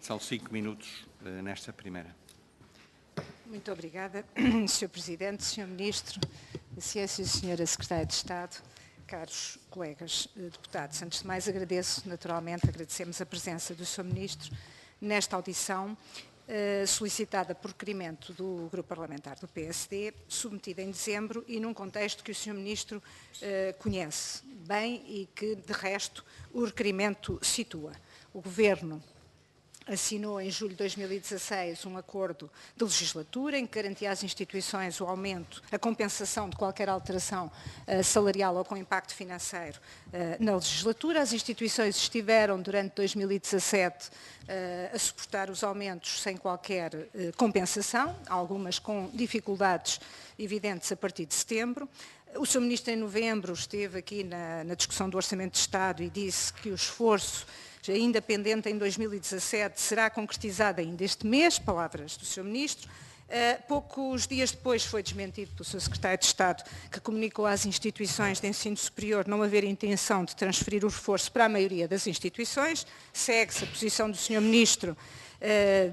São 5 minutos nesta primeira. Muito obrigada, Sr. Presidente, Sr. Ministro da Ciência e Sra. Secretária de Estado, caros colegas deputados. Antes de mais, agradecemos a presença do Sr. Ministro nesta audição, solicitada por requerimento do Grupo Parlamentar do PSD, submetida em dezembro e num contexto que o Sr. Ministro conhece bem e que, de resto, o requerimento situa. O Governo assinou em julho de 2016 um acordo de legislatura em que garantia às instituições o aumento, a compensação de qualquer alteração salarial ou com impacto financeiro na legislatura. As instituições estiveram durante 2017 a suportar os aumentos sem qualquer compensação, algumas com dificuldades evidentes a partir de setembro. O Sr. Ministro, em novembro, esteve aqui na discussão do Orçamento de Estado e disse que o esforço ainda pendente em 2017, será concretizada ainda este mês, palavras do Sr. Ministro. Poucos dias depois foi desmentido pelo Sr. Secretário de Estado, que comunicou às instituições de ensino superior não haver intenção de transferir o reforço para a maioria das instituições. Segue-se a posição do Sr. Ministro,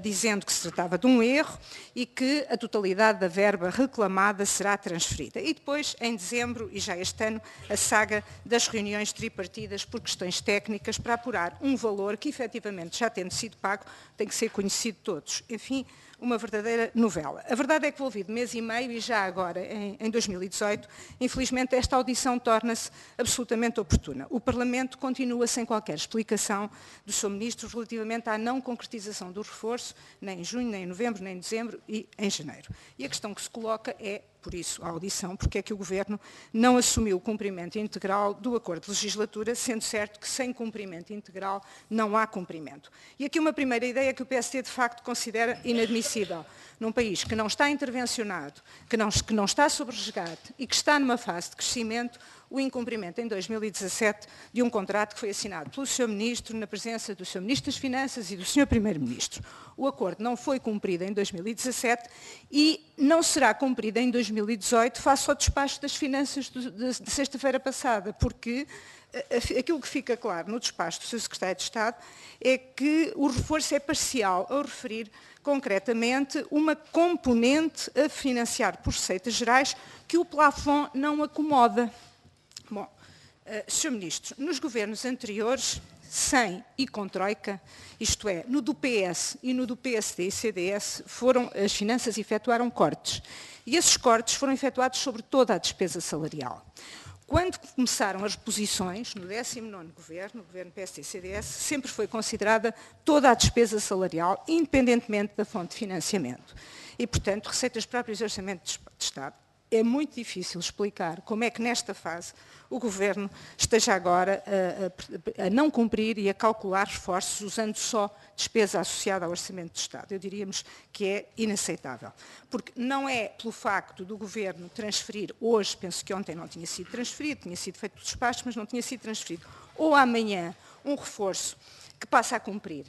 dizendo que se tratava de um erro e que a totalidade da verba reclamada será transferida. E depois, em dezembro, e já este ano, a saga das reuniões tripartidas por questões técnicas para apurar um valor que, efetivamente, já tendo sido pago, tem que ser conhecido de todos. Enfim, uma verdadeira novela. A verdade é que, envolvido mês e meio e já agora, em 2018, infelizmente esta audição torna-se absolutamente oportuna. O Parlamento continua sem qualquer explicação do Sr. Ministro relativamente à não concretização do reforço, nem em junho, nem em novembro, nem em dezembro e em janeiro. E a questão que se coloca é, por isso, a audição, porque é que o Governo não assumiu o cumprimento integral do acordo de legislatura, sendo certo que sem cumprimento integral não há cumprimento. E aqui uma primeira ideia que o PSD de facto considera inadmissível. Num país que não está intervencionado, que não está sob resgate e que está numa fase de crescimento, o incumprimento em 2017 de um contrato que foi assinado pelo Sr. Ministro, na presença do Sr. Ministro das Finanças e do Sr. Primeiro-Ministro. O acordo não foi cumprido em 2017 e não será cumprido em 2018 face ao despacho das finanças de sexta-feira passada, porque aquilo que fica claro no despacho do Sr. Secretário de Estado é que o reforço é parcial, ao referir concretamente uma componente a financiar por receitas gerais que o plafond não acomoda. Bom, Sr. Ministro, nos governos anteriores, sem e com Troika, isto é, no do PS e no do PSD e CDS, as finanças efetuaram cortes. E esses cortes foram efetuados sobre toda a despesa salarial. Quando começaram as reposições, no 19º governo, o governo PSD e CDS, sempre foi considerada toda a despesa salarial, independentemente da fonte de financiamento. E, portanto, receitas próprias e orçamento de Estado. É muito difícil explicar como é que nesta fase o Governo esteja agora a não cumprir e a calcular esforços usando só despesa associada ao Orçamento de Estado. Eu diríamos que é inaceitável. Porque não é pelo facto do Governo transferir, hoje, penso que ontem não tinha sido transferido, tinha sido feito o despacho, mas não tinha sido transferido, ou amanhã um reforço que passa a cumprir.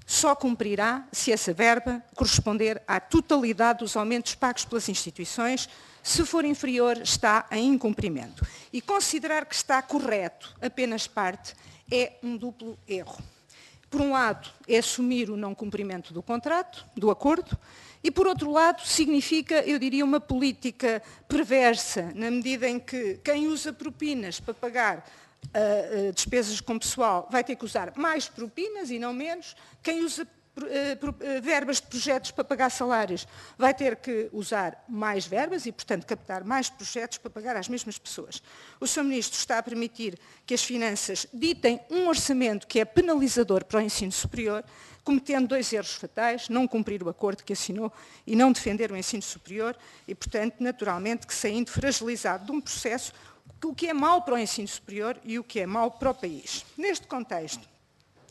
Só cumprirá se essa verba corresponder à totalidade dos aumentos pagos pelas instituições. Se for inferior, está em incumprimento. E considerar que está correto apenas parte é um duplo erro. Por um lado, é assumir o não cumprimento do contrato, do acordo, e por outro lado, significa, eu diria, uma política perversa, na medida em que quem usa propinas para pagar despesas com pessoal vai ter que usar mais propinas e não menos. Quem usa verbas de projetos para pagar salários vai ter que usar mais verbas e, portanto, captar mais projetos para pagar às mesmas pessoas. O Sr. Ministro está a permitir que as finanças ditem um orçamento que é penalizador para o ensino superior, cometendo dois erros fatais: não cumprir o acordo que assinou e não defender o ensino superior e, portanto, naturalmente, que saindo fragilizado de um processo, o que é mau para o ensino superior e o que é mau para o país. Neste contexto,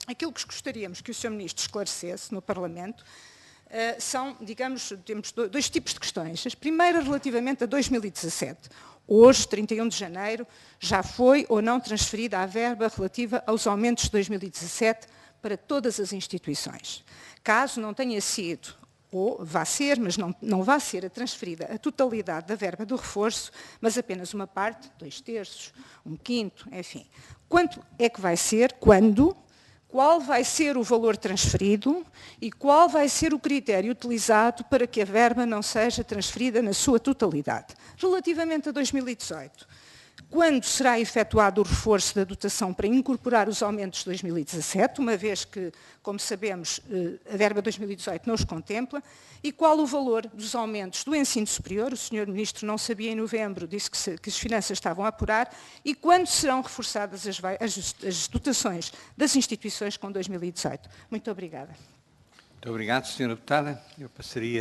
aquilo que gostaríamos que o Sr. Ministro esclarecesse no Parlamento são, digamos, temos dois tipos de questões. As primeiras relativamente a 2017. Hoje, 31 de janeiro, já foi ou não transferida a verba relativa aos aumentos de 2017 para todas as instituições. Caso não tenha sido, ou vá ser, mas não vai ser transferida a totalidade da verba do reforço, mas apenas uma parte, 2/3, 1/5, enfim. Quanto é que vai ser, quando qual vai ser o valor transferido e qual vai ser o critério utilizado para que a verba não seja transferida na sua totalidade. Relativamente a 2018, quando será efetuado o reforço da dotação para incorporar os aumentos de 2017, uma vez que, como sabemos, a verba 2018 não os contempla, e qual o valor dos aumentos do ensino superior, o Sr. Ministro não sabia em novembro, disse que as finanças estavam a apurar, e quando serão reforçadas as dotações das instituições com 2018. Muito obrigada. Muito obrigado, Sra. Deputada. Eu passaria